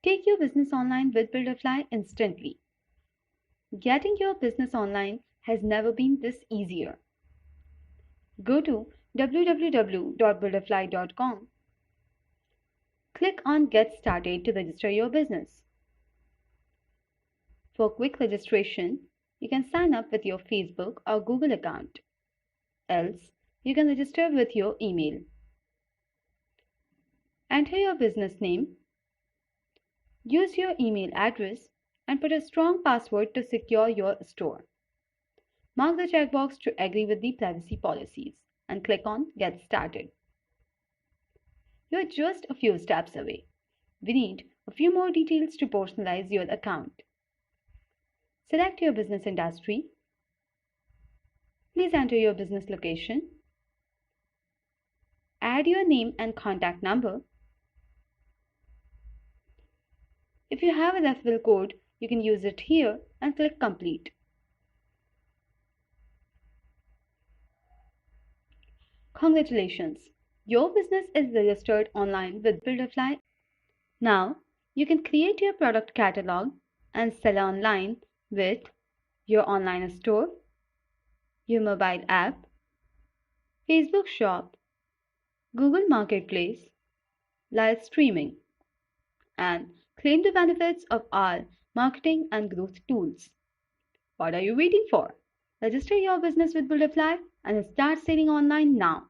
Take your business online with Builderfly instantly. Getting your business online has never been this easier. Go to www.builderfly.com. Click on Get Started to register your business. For quick registration, you can sign up with your Facebook or Google account. Else, you can register with your email. Enter your business name. Use your email address and put a strong password to secure your store. Mark the checkbox to agree with the privacy policies and click on Get Started. You're just a few steps away. We need a few more details to personalize your account. Select your business industry. Please enter your business location. Add your name and contact number. If you have a referral code, you can use it here and click Complete. Congratulations! Your business is registered online with Builderfly. Now, you can create your product catalog and sell online with your online store, your mobile app, Facebook Shop, Google Marketplace, live streaming, and claim the benefits of our marketing and growth tools. What are you waiting for? Register your business with Builderfly and start selling online now.